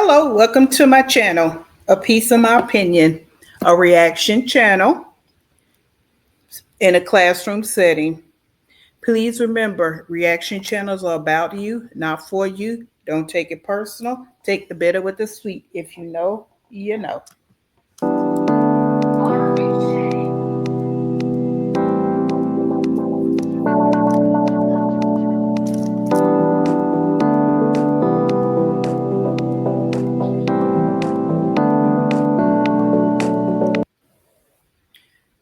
Hello, welcome to my channel, A Piece of My Opinion, a reaction channel in a classroom setting. Please remember, reaction channels are about you, not for you. Don't take it personal. Take the bitter with the sweet. If you know, you know.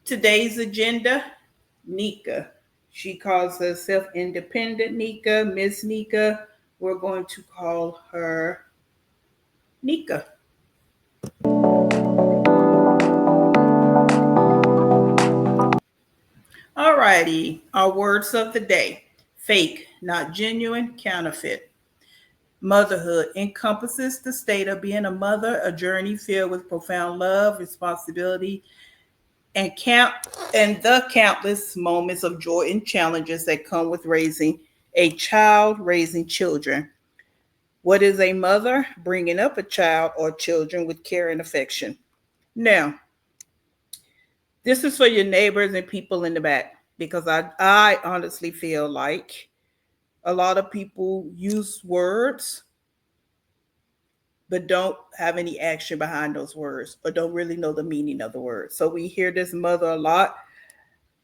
Today's agenda, Nika. She calls herself Independent Nika, Miss Nika. We're going to call her Nika. Alrighty, our words of the day. Fake, not genuine, counterfeit. Motherhood encompasses the state of being a mother, a journey filled with profound love, responsibility, and the countless moments of joy and challenges that come with raising a child, raising children. What is a mother? Bringing up a child or children with care and affection. Now, this is for your neighbors and people in the back because I honestly feel like a lot of people use words but don't have any action behind those words or don't really know the meaning of the words. So we hear this mother a lot,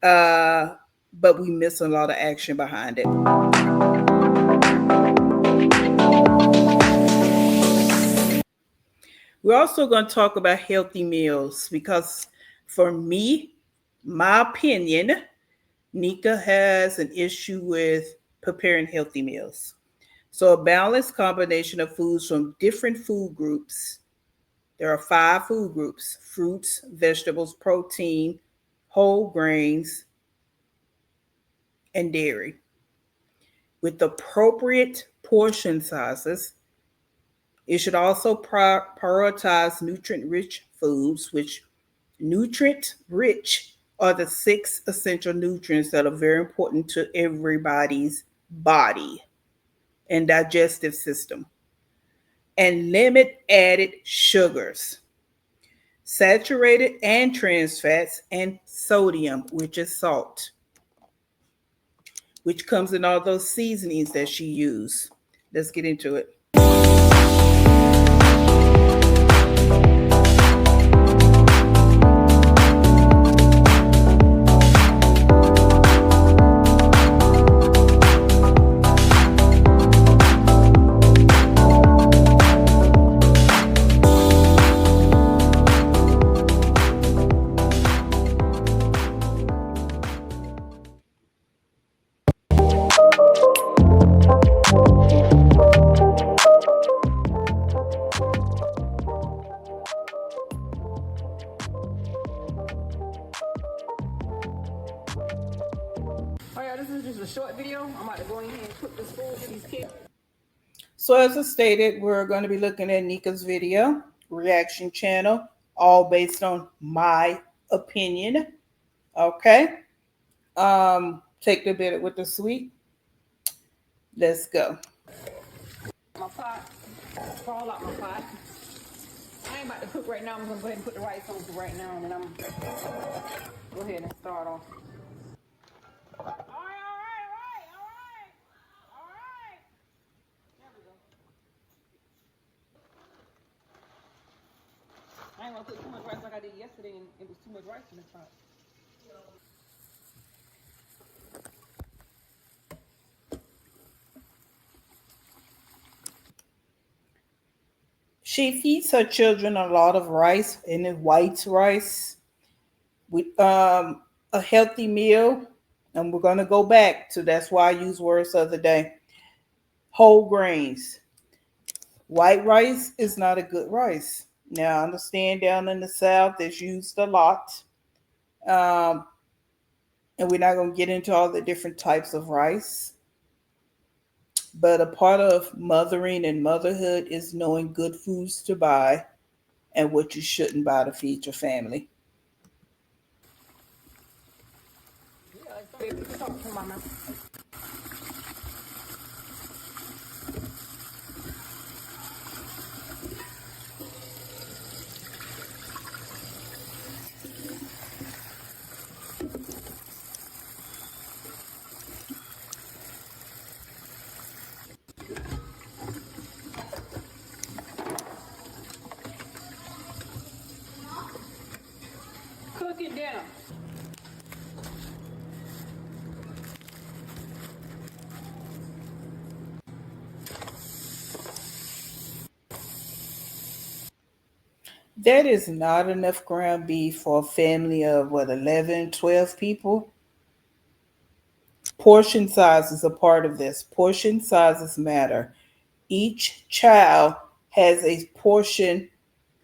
but we miss a lot of action behind it. We're also going to talk about healthy meals because for me, my opinion, Nika has an issue with preparing healthy meals. So a balanced combination of foods from different food groups. There are 5 food groups: fruits, vegetables, protein, whole grains, and dairy. With appropriate portion sizes, it should also prioritize nutrient-rich foods, which nutrient-rich are the 6 essential nutrients that are very important to everybody's body and digestive system. And limit added sugars, saturated and trans fats, and sodium, which is salt, which comes in all those seasonings that she used. Let's get into it. This is just a short video. I'm about to go in here and cook this food for these kids. So as I stated, we're going to be looking at Nika's video, reaction channel, all based on my opinion. Okay. Take the bitter with the sweet. Let's go. My pot, fall out my pot. I ain't about to cook right now. I'm gonna go ahead and put the rice on for right now, and then I'm go ahead and start off. All right. There we go. I ain't gonna put too much rice like I did yesterday, and it was too much rice in the pot. She feeds her children a lot of rice, and it's white rice with a healthy meal. And we're going to go back to that's why I use words the other day. Whole grains. White rice is not a good rice. Now, I understand down in the South it's used a lot. And we're not going to get into all the different types of rice. But a part of mothering and motherhood is knowing good foods to buy and what you shouldn't buy to feed your family. That is not enough ground beef for a family of what, 11, 12 people. Portion size is a part of this. Portion sizes matter. Each child has a portion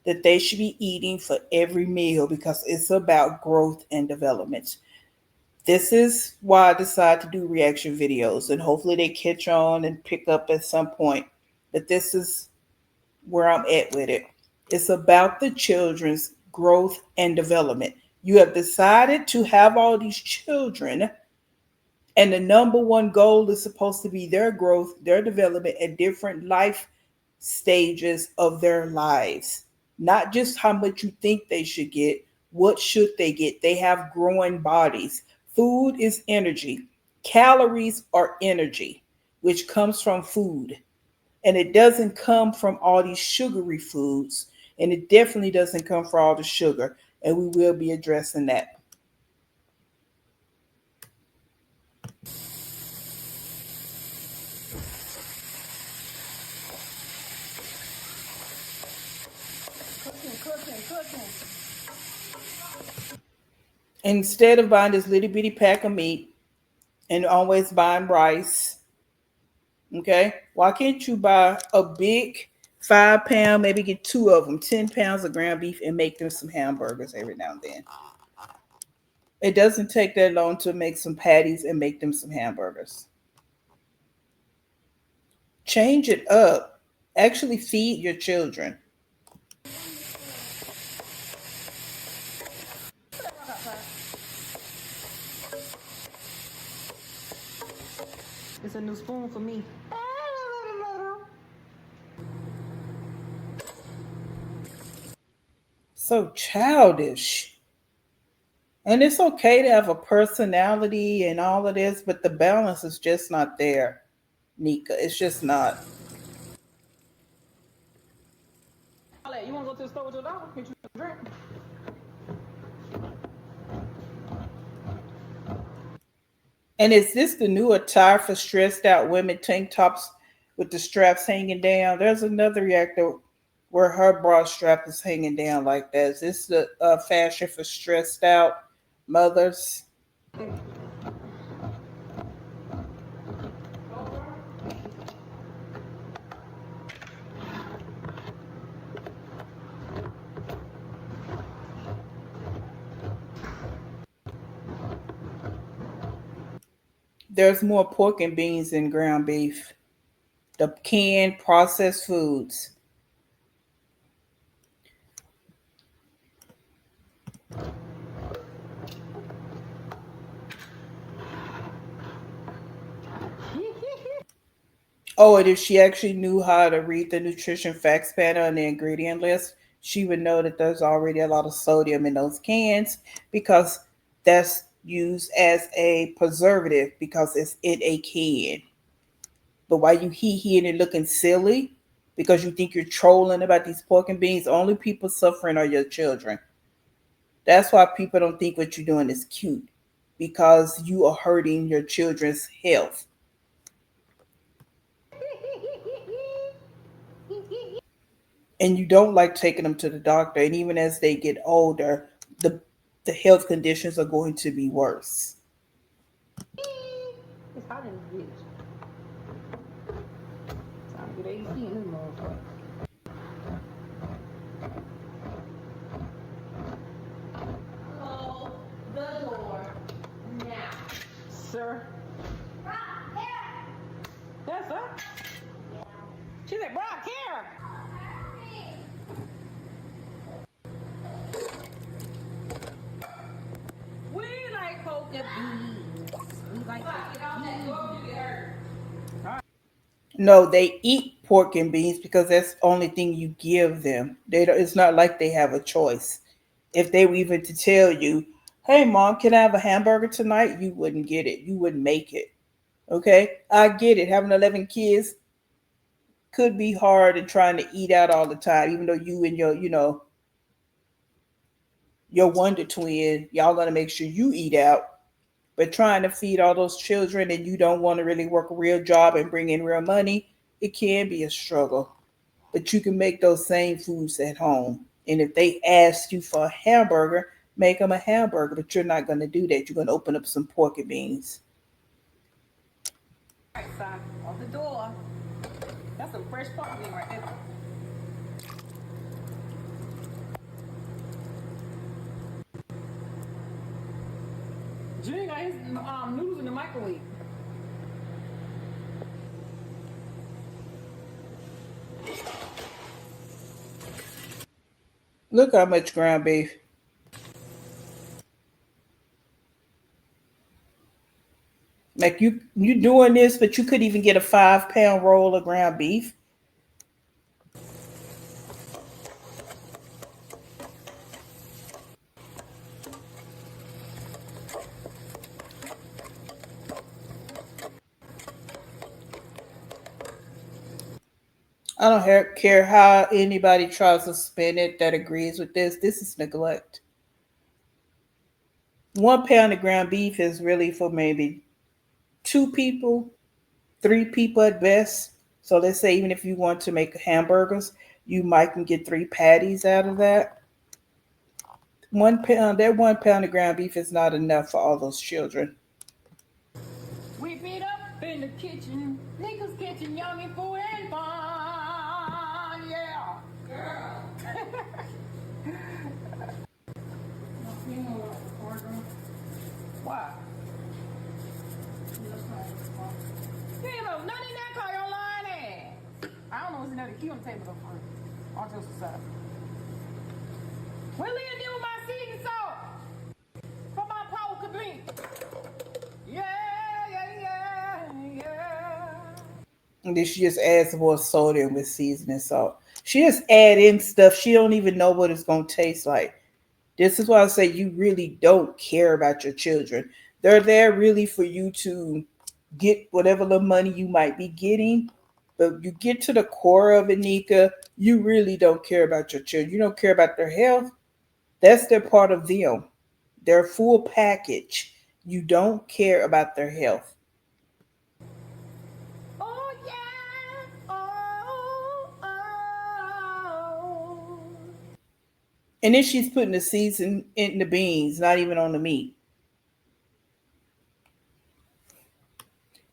that they should be eating for every meal because it's about growth and development. This is why I decided to do reaction videos, and hopefully they catch on and pick up at some point. But this is where I'm at with it. It's about the children's growth and development. You have decided to have all these children, and the number one goal is supposed to be their growth, their development at different life stages of their lives. Not just how much you think they should get, what should they get? They have growing bodies. Food is energy. Calories are energy, which comes from food. And it doesn't come from all these sugary foods. And it definitely doesn't come from all the sugar. And we will be addressing that. Cooking. Instead of buying this little bitty pack of meat and always buying rice, okay, why can't you buy a big 5 pound, maybe get two of them, 10 pounds of ground beef and make them some hamburgers every now and then? It doesn't take that long to make some patties and make them some hamburgers. Change it up. Actually feed your children. It's a new spoon for me. So childish. And it's okay to have a personality and all of this, but the balance is just not there, Nika. It's just not. You want to go to the store with your dog? Get you a drink. And is this the new attire for stressed out women, tank tops with the straps hanging down? There's another reactor where her bra strap is hanging down like that. Is this the fashion for stressed out mothers? There's more pork and beans than ground beef. The canned processed foods. Oh, and if she actually knew how to read the nutrition facts panel and the ingredient list, she would know that there's already a lot of sodium in those cans because that's used as a preservative because it's in a can. But why you hee and looking silly because you think you're trolling about these pork and beans, only people suffering are your children. That's why people don't think what you're doing is cute because you are hurting your children's health. And you don't like taking them to the doctor. And even as they get older, the the health conditions are going to be worse. It's hot in this bitch. Time to get AC in this motherfucker. Close the door now. Sir. That's her? She said, Brock, here. We like poke beans. We like poke beans. No, they eat pork and beans because that's the only thing you give them. They don't, it's not like they have a choice. If they were even to tell you, "Hey, mom, can I have a hamburger tonight?" You wouldn't get it. You wouldn't make it. Okay, I get it. Having 11 kids could be hard and trying to eat out all the time, even though you and your wonder twin, y'all gonna make sure you eat out. But trying to feed all those children and you don't want to really work a real job and bring in real money, it can be a struggle. But you can make those same foods at home And if they ask you for a hamburger, make them a hamburger. But you're not going to do that. You're going to open up some pork and beans. Right side of the door. That's some fresh pork bean right there. Junior got his noodles in the microwave. Look how much ground beef. Like you doing this, but you could even get a 5 pound roll of ground beef. I don't care how anybody tries to spin it that agrees with this. This is neglect. 1 pound of ground beef is really for maybe 2 people, 3 people at best. So let's say even if you want to make hamburgers, you might can get 3 patties out of that. 1 pound, that 1 pound of ground beef is not enough for all those children. Whip it up in the kitchen. Nika's kitchen, yummy food and fun. Yeah. Girl. Why? You ain't know nothing in that car you're lying at. I don't know what's in there. The key on the table up front. On just the side. What Leah did with my seasoning salt? For my pork bean. Yeah, yeah, yeah, yeah. And then she just adds more sodium with seasoning salt. She just add in stuff she don't even know what it's gonna taste like. This is why I say you really don't care about your children. They're there really for you to get whatever little money you might be getting. But you get to the core of it, Nika, you really don't care about your children. You don't care about their health. That's their part of them. Their full package. You don't care about their health. Oh, yeah. Oh, oh. And then she's putting the season in the beans, not even on the meat.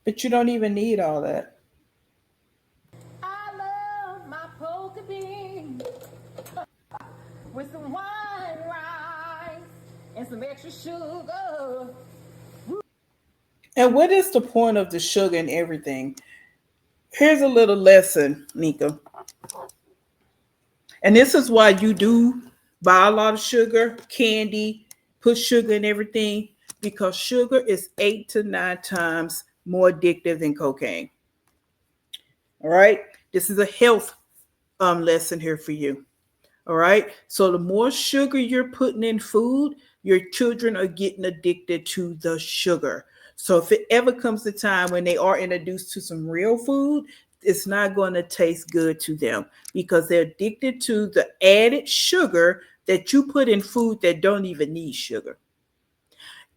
But you don't even need all that. I love my poker bean with some white rice and some extra sugar. And what is the point of the sugar and everything? Here's a little lesson, Nika. And this is why you do buy a lot of sugar, candy, put sugar in everything, because sugar is 8 to 9 times more addictive than cocaine. All right. This is a health lesson here for you. All right. So the more sugar you're putting in food, your children are getting addicted to the sugar. So if it ever comes a time when they are introduced to some real food, it's not going to taste good to them because they're addicted to the added sugar that you put in food that don't even need sugar.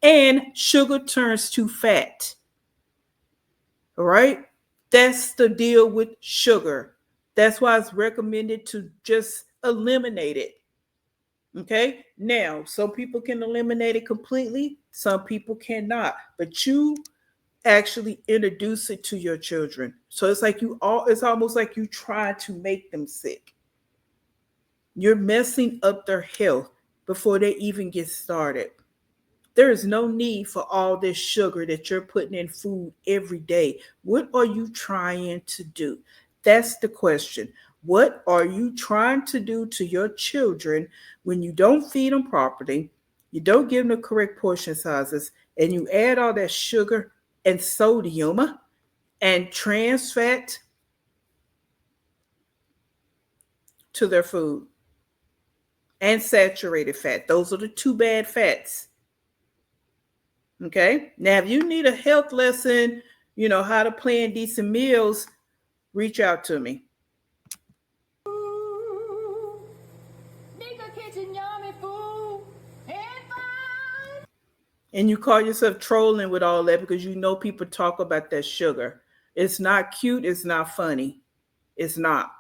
And sugar turns to fat. All right. That's the deal with sugar. That's why it's recommended to just eliminate it. Okay. Now, some people can eliminate it completely, some people cannot, but you actually introduce it to your children. So it's like it's almost like you try to make them sick. You're messing up their health before they even get started. There is no need for all this sugar that you're putting in food every day. What are you trying to do? That's the question. What are you trying to do to your children when you don't feed them properly, you don't give them the correct portion sizes, and you add all that sugar and sodium and trans fat to their food and saturated fat? Those are the two bad fats. Okay. Now, if you need a health lesson, how to plan decent meals, reach out to me. Nika kitchen, yummy food and fun. And you call yourself trolling with all that because you know people talk about that sugar. It's not cute. It's not funny. It's not.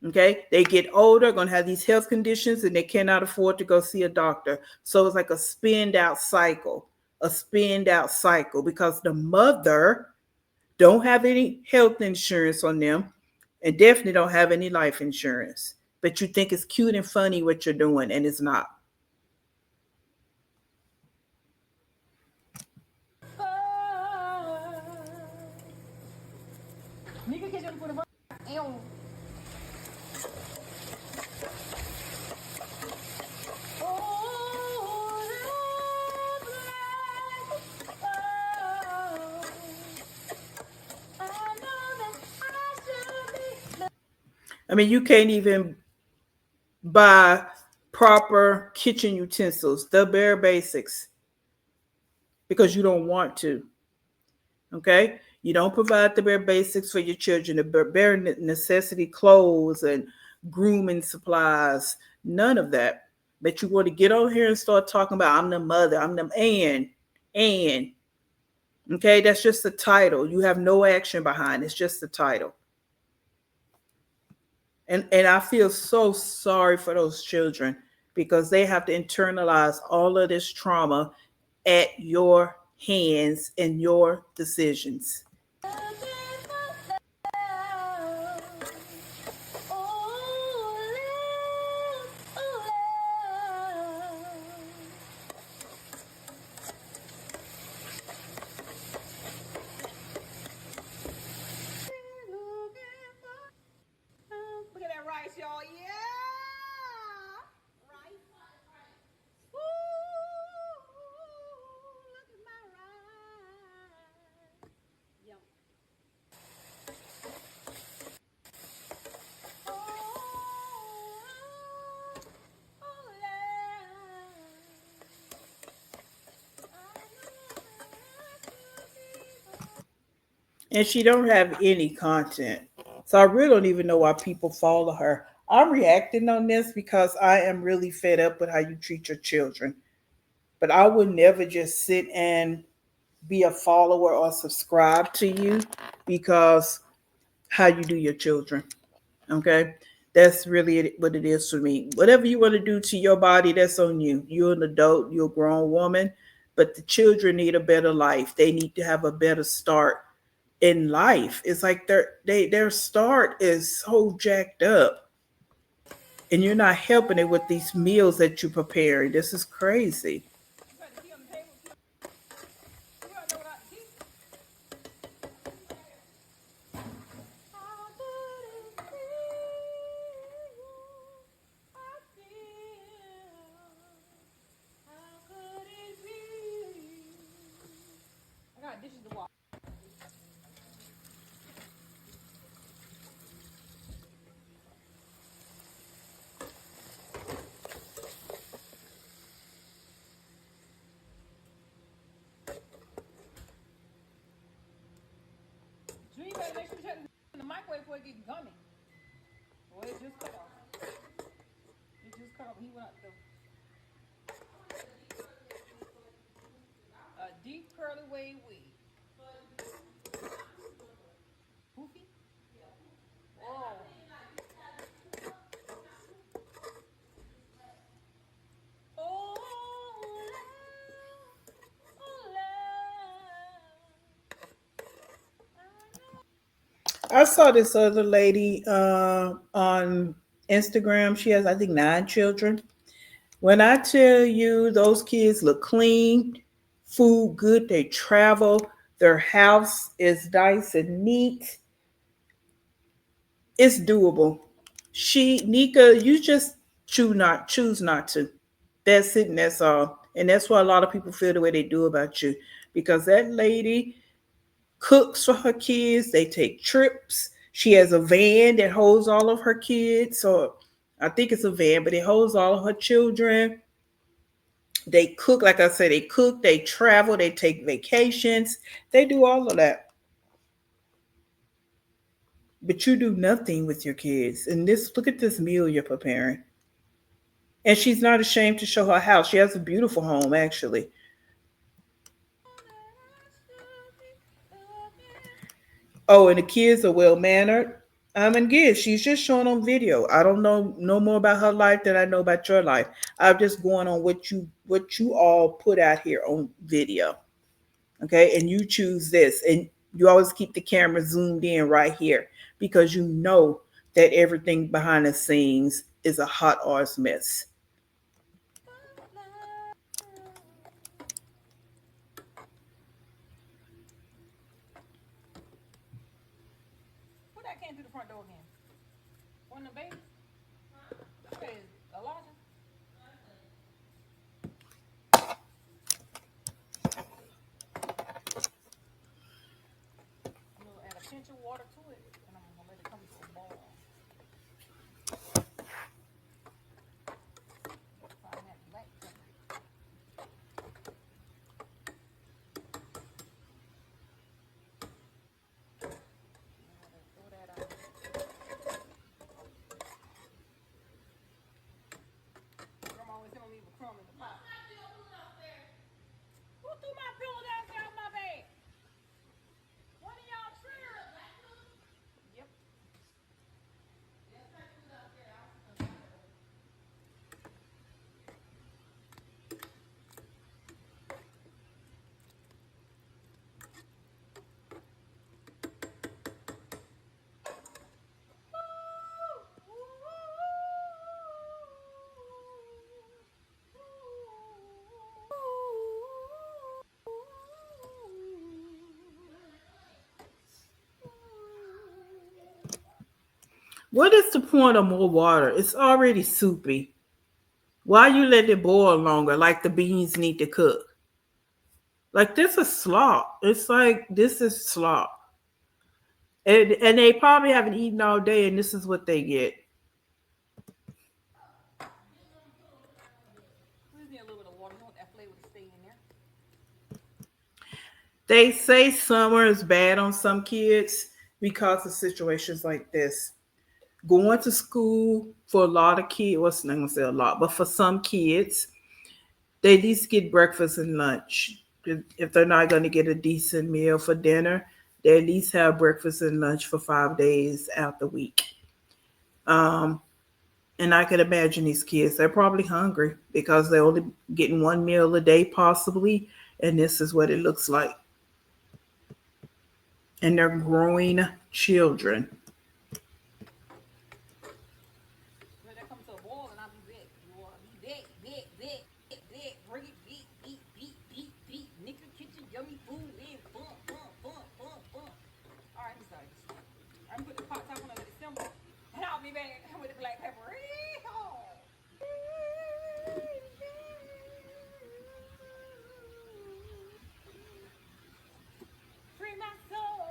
Okay, they get older, going to have these health conditions, and they cannot afford to go see a doctor. So it's like a spend out cycle, because the mother don't have any health insurance on them, and definitely don't have any life insurance. But you think it's cute and funny what you're doing, and it's not. Nika, que eu não eu I mean, you can't even buy proper kitchen utensils, the bare basics, because you don't want to. Okay, you don't provide the bare basics for your children, the bare necessity clothes and grooming supplies, none of that. But you want to get on here and start talking about I'm the mother, I'm the and okay, that's just the title. You have no action behind it. It's just the title. And I feel so sorry for those children because they have to internalize all of this trauma at your hands and your decisions. Look at that rice, y'all. Yeah. Rice. Woo. Look at my rice. Yum. And she don't have any content. So I really don't even know why people follow her. I'm reacting on this because I am really fed up with how you treat your children. But I would never just sit and be a follower or subscribe to you because how you do your children. Okay? That's really what it is for me. Whatever you want to do to your body, that's on you. You're an adult, you're a grown woman, but the children need a better life. They need to have a better start in life. It's like their start is so jacked up, and you're not helping it with these meals that you prepare. This is crazy. You got the key on the table. You got to know what I see. I got dishes to wash. So you better make sure you check in the microwave before it gets gummy. Well, it just cut off. It just cut off. He went out the deep curly wave wig. Poofy? Oh. Oh, I saw this other lady on Instagram. She has, I think, 9 children. When I tell you those kids look clean, food good, they travel, their house is nice and neat, it's doable. Nika, you just choose not to. That's it, and that's all. And that's why a lot of people feel the way they do about you. Because that lady cooks for her kids, they take trips. She has a van that holds all of her kids. So I think it's a van, but it holds all of her children. They cook, like I said, they cook, they travel, they take vacations, they do all of that. But you do nothing with your kids. And this, look at this meal you're preparing. And she's not ashamed to show her house. She has a beautiful home, actually. Oh, and the kids are well mannered. And again, she's just showing on video. I don't know no more about her life than I know about your life. I'm just going on what you all put out here on video. Okay, and you choose this, and you always keep the camera zoomed in right here because you know that everything behind the scenes is a hot ass mess. Who that came through the front door again? One of the babies? Who is Elijah? I'm gonna add a pinch of water to it, and I'm gonna let it come to a boil. Find that black pepper. Throw that out. Grandma always telling me leave a crumb in the pot. Who threw my pillow down out my bed? One of y'all tripped. Yep. What is the point of more water? It's already soupy. Why you let it boil longer? Like the beans need to cook. Like this is slop. It's like this is slop. And they probably haven't eaten all day, and this is what they get. We just need a little bit of water. You want that flavor to stay in there. They say summer is bad on some kids because of situations like this. Going to school for a lot of kids, well, I'm not gonna say a lot, but for some kids, they at least get breakfast and lunch. If they're not going to get a decent meal for dinner, they at least have breakfast and lunch for 5 days out the week. Um, and I can imagine these kids, they're probably hungry because they're only getting one meal a day, possibly. And this is what it looks like. And they're growing children. Let that come to a boil, and I'll be back. You want to be back, back. Bring it, beat. Nika kitchen, yummy food, in bump. All right, I'm sorry. I'm put the pot top on, let it simmer, and I'll be back with the black pepper. Free my soul.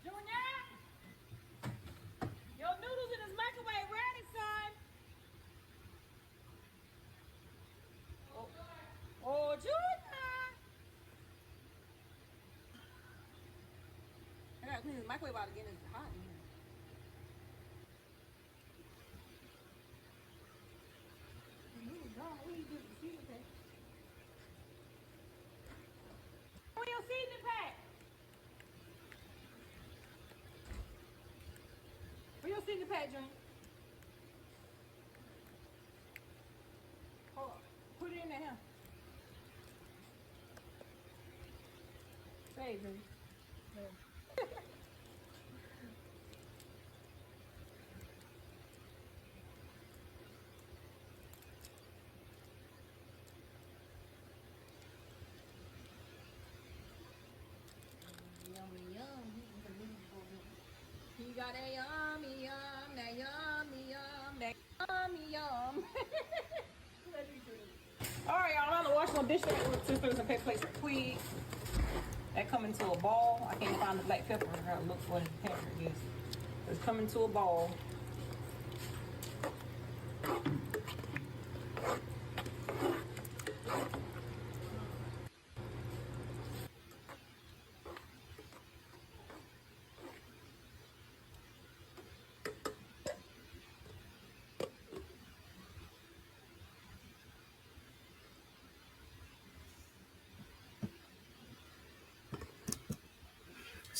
Junior, your noodles in this microwave ready, son. Oh, oh Junior. I gotta clean this microwave out again. It's hot in here. The noodles gone. What you do with the seasoning pack? Where your seasoning pack? Where your seasoning pack, Junior? Hold on. Put it in there. Say, Junior. Yummy, yum. He got a yummy, yum, that yummy, yum, that yummy, yum. All right, y'all. I'm gonna wash my dish with sisters and paper plates quick. That come into a ball. I can't find the black pepper. I gotta look for the pepper. Yes, it's coming to a ball.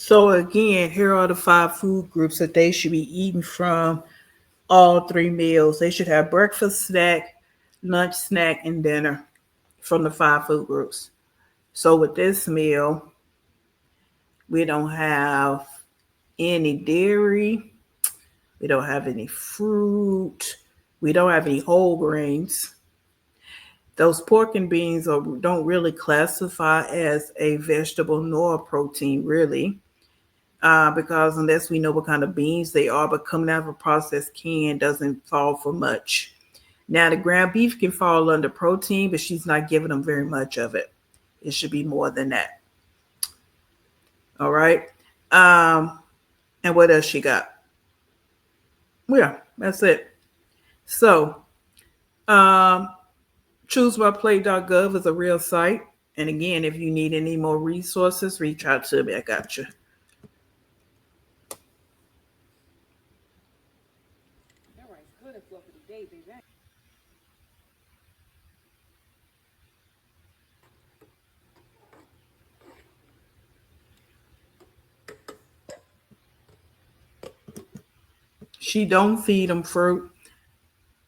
So again, here are the five food groups that they should be eating from all three meals. They should have breakfast, snack, lunch, snack, and dinner from the five food groups. So with this meal, we don't have any dairy, we don't have any fruit, we don't have any whole grains. Those pork and beans don't really classify as a vegetable nor a protein, really, because unless we know what kind of beans they are, but coming out of a processed can doesn't fall for much. Now, the ground beef can fall under protein, but she's not giving them very much of it. It should be more than that. All right. Um, and what else she got? Yeah, that's it. So, um, choosemyplate.gov is a real site. And again, if you need any more resources, reach out to me. I got you. That rice good and fluffy today, baby. She don't feed them fruit.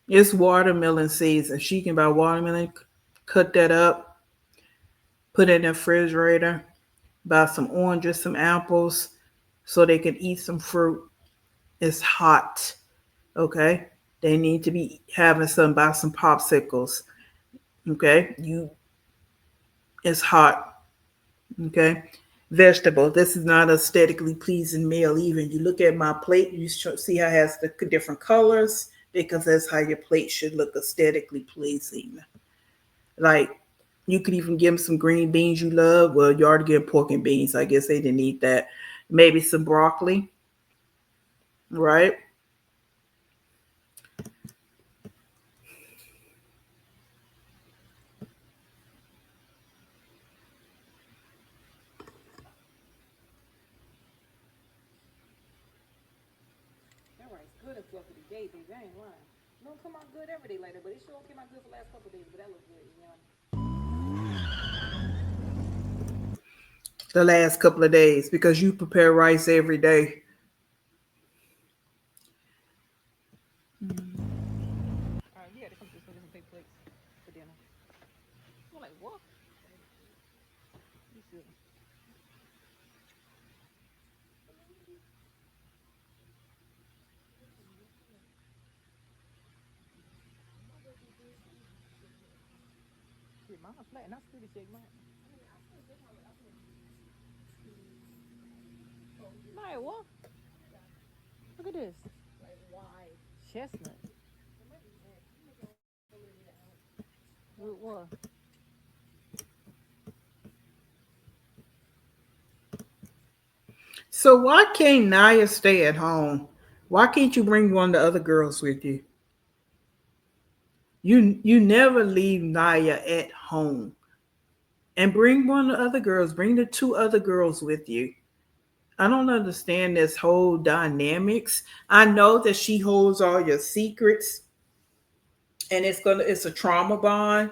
It's watermelon season. She can buy watermelon, cut that up, put it in the refrigerator, buy some oranges, some apples, so they can eat some fruit. It's hot. Okay. They need to be having some, buy some popsicles. Okay. It's hot. Okay. Vegetable. This is not aesthetically pleasing meal. Even you look at my plate, you see how it has the different colors because that's how your plate should look aesthetically pleasing. Like you could even give them some green beans you love. Well, you already get pork and beans. I guess they didn't eat that. Maybe some broccoli, right? That rice good and fluffy today, baby. I ain't lying. It don't come out good every day later, but it sure came out good for the last couple of days. But that looks good, you know. The last couple of days because you prepare rice every day. All right, you got to come to this one, get some big plates for dinner. I'm like, what? You should. Shit, mine's flat, and I still shake mine. Maya, what? Look at this. Chestnut. What? So why can't Naya stay at home? Why can't you bring one of the other girls with you? You never leave Naya at home. And bring one of the other girls. Bring the two other girls with you. I don't understand this whole dynamics. I know that she holds all your secrets and it's a trauma bond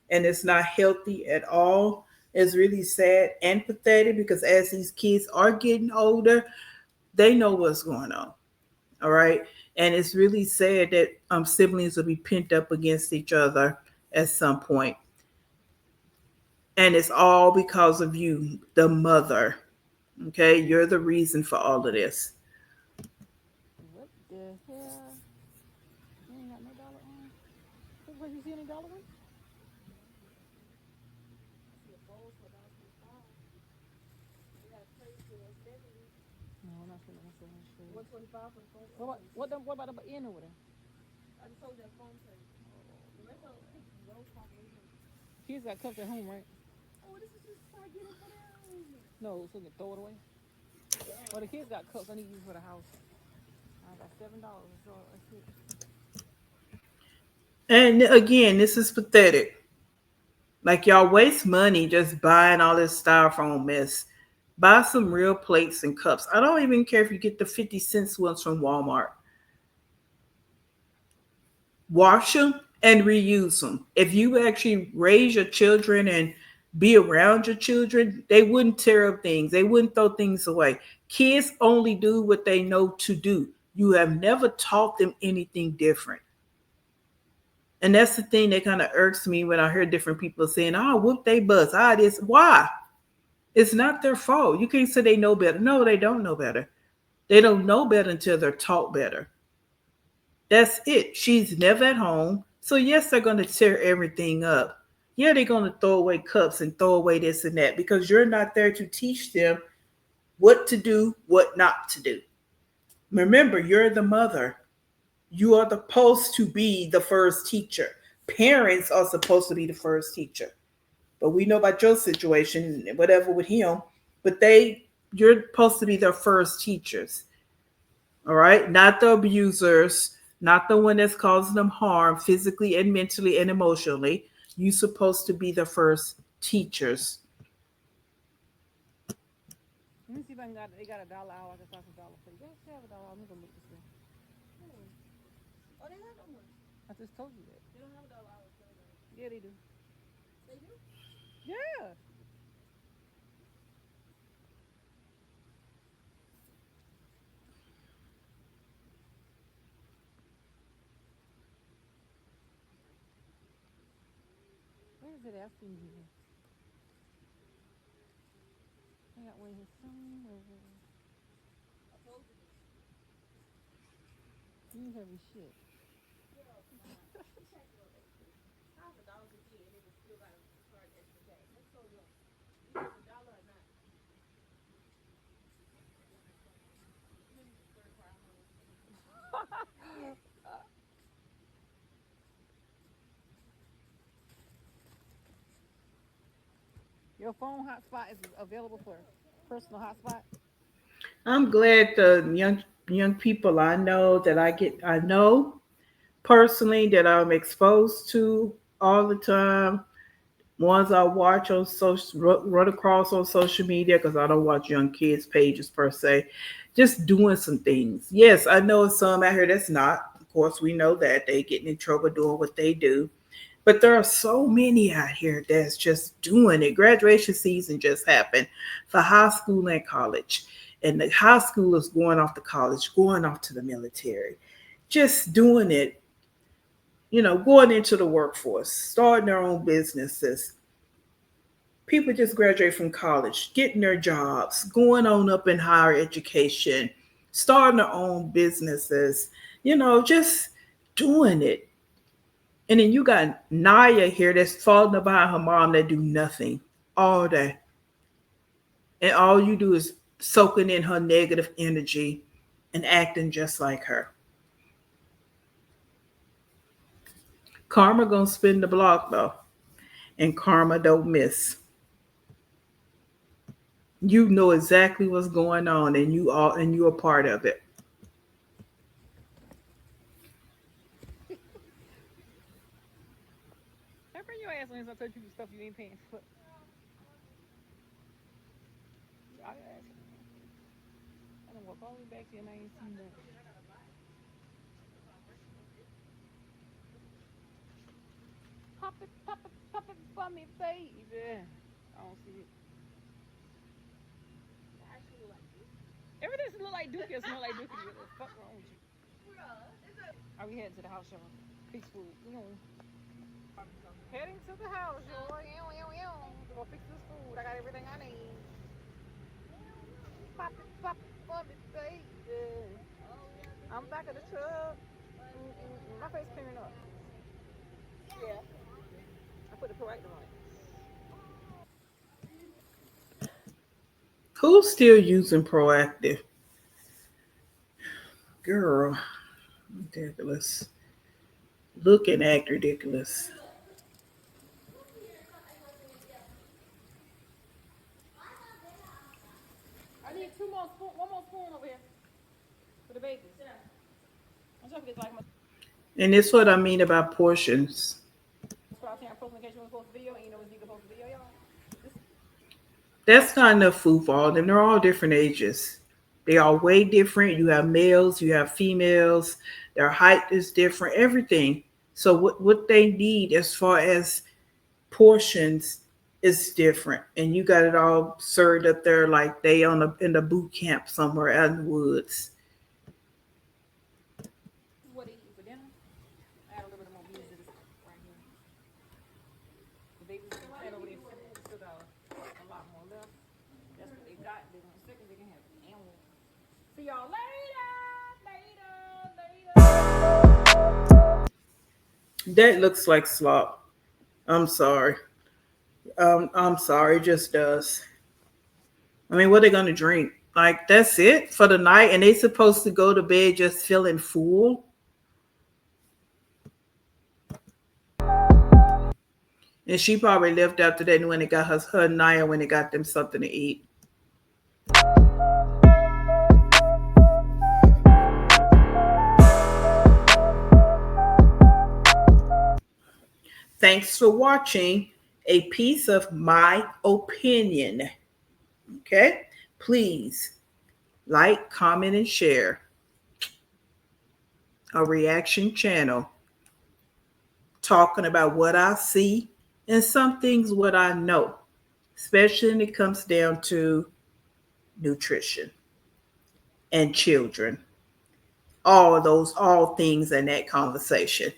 and it's not healthy at all. It's really sad and pathetic because as these kids are getting older, they know what's going on. All right. And it's really sad that siblings will be pent up against each other at some point. And it's all because of you, the mother. Okay. You're the reason for all of this. What the hell? You ain't got no dollar on? Where you see any dollar on? No, I'm not spending myself on shit. 125 for the phone. What about the end over there? I just told you that phone tray. The rest of those kids got cups at home, right? Oh, this is just trying to get it for them. No, so they can throw it away. Well, the kids got cups. I need to use for the house. I got $7. So that's it. And again, this is pathetic. Like y'all waste money just buying all this styrofoam mess. Buy some real plates and cups. I don't even care if you get the 50 cents ones from Walmart. Wash them and reuse them. If you actually raise your children and be around your children, they wouldn't tear up things. They wouldn't throw things away. Kids only do what they know to do. You have never taught them anything different. And that's the thing that kind of irks me when I hear different people saying, "Oh, whoop they bus. Ah, this." Why? It's not their fault. You can't say they know better. No, they don't know better. They don't know better until they're taught better. That's it. She's never at home. So, yes, they're going to tear everything up. Yeah, they're going to throw away cups and throw away this and that because you're not there to teach them what to do, what not to do. Remember, you're the mother. You are supposed to be the first teacher. Parents are supposed to be the first teacher. But we know about your situation, whatever with him. But you're supposed to be their first teachers. All right, not the abusers, not the one that's causing them harm physically and mentally and emotionally. You're supposed to be the first teachers. Let me see if I can got they got $1 hour. I can find $1 for you. Yes, they have $1. I'm gonna look this way. I just told you that. Yeah, they do. Yeah. Where is it at? I've seen it here. I got one here somewhere. You heavy shit. Your phone hotspot is available for personal hotspot. I'm glad the young people I know that I know personally that I'm exposed to all the time. Ones I watch on social, run across on social media because I don't watch young kids pages per se. Just doing some things. Yes, I know some out here that's not. Of course, we know that they getting in trouble doing what they do. But there are so many out here that's just doing it. Graduation season just happened for high school and college. And the high schoolers going off to college, going off to the military, just doing it, going into the workforce, starting their own businesses. People just graduate from college, getting their jobs, going on up in higher education, starting their own businesses, just doing it. And then you got Naya here that's falling behind her mom that do nothing all day. And all you do is soaking in her negative energy and acting just like her. Karma gonna spin the block though. And karma don't miss. You know exactly what's going on and you're a part of it. Hey, bring your ass on here so I tell you stuff you ain't paying for. I ask. I done walk all the way back here and I ain't seen that. Pop it for me, baby. I don't see it. Everything look like Dookie or smell like Dookie. What the fuck wrong with you? Are we heading to the house, y'all? Fix food. Heading to the house, y'all. We're gonna fix this food. I got everything I need. Pop it for me, baby. I'm back at the truck. My face clearing up. Yeah. I put the corrector on it. Who's still using proactive? Girl, ridiculous. Look and act ridiculous. I need one more spoon over here for the bacon. I'm trying to get like my And it's what I mean about portions. spot here. I'm posting in case you want to post a video and you know it's Nika post a video, y'all. That's not enough food for all of them. They're all different ages. They are way different. You have males, you have females. Their height is different. Everything. So what they need as far as portions It's different, and you got it all served up there like they on in the boot camp somewhere out in the woods. This is what they eat for dinner. Add a little bit more beans to this right here. The babies stand over there, still got a lot more left. That's what they got. They're gonna second, they can have it. And we'll see y'all later, That looks like slop. I'm sorry. I'm sorry. It just does. I mean, what are they gonna drink? Like that's it for the night, and they supposed to go to bed just feeling full. And she probably left after that when it got her and Naya when it got them something to eat. Thanks for watching a piece of my opinion. Okay? Please like, comment, and share a reaction channel talking about what I see and some things what I know, especially when it comes down to nutrition and children. All things in that conversation.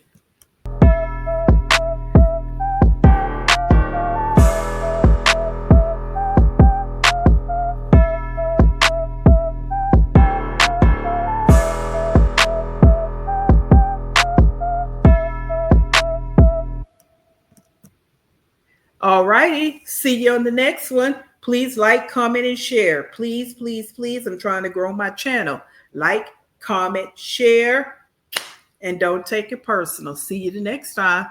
All righty. See you on the next one. Please like, comment, and share. Please, please, please. I'm trying to grow my channel. Like, comment, share, and don't take it personal. See you the next time.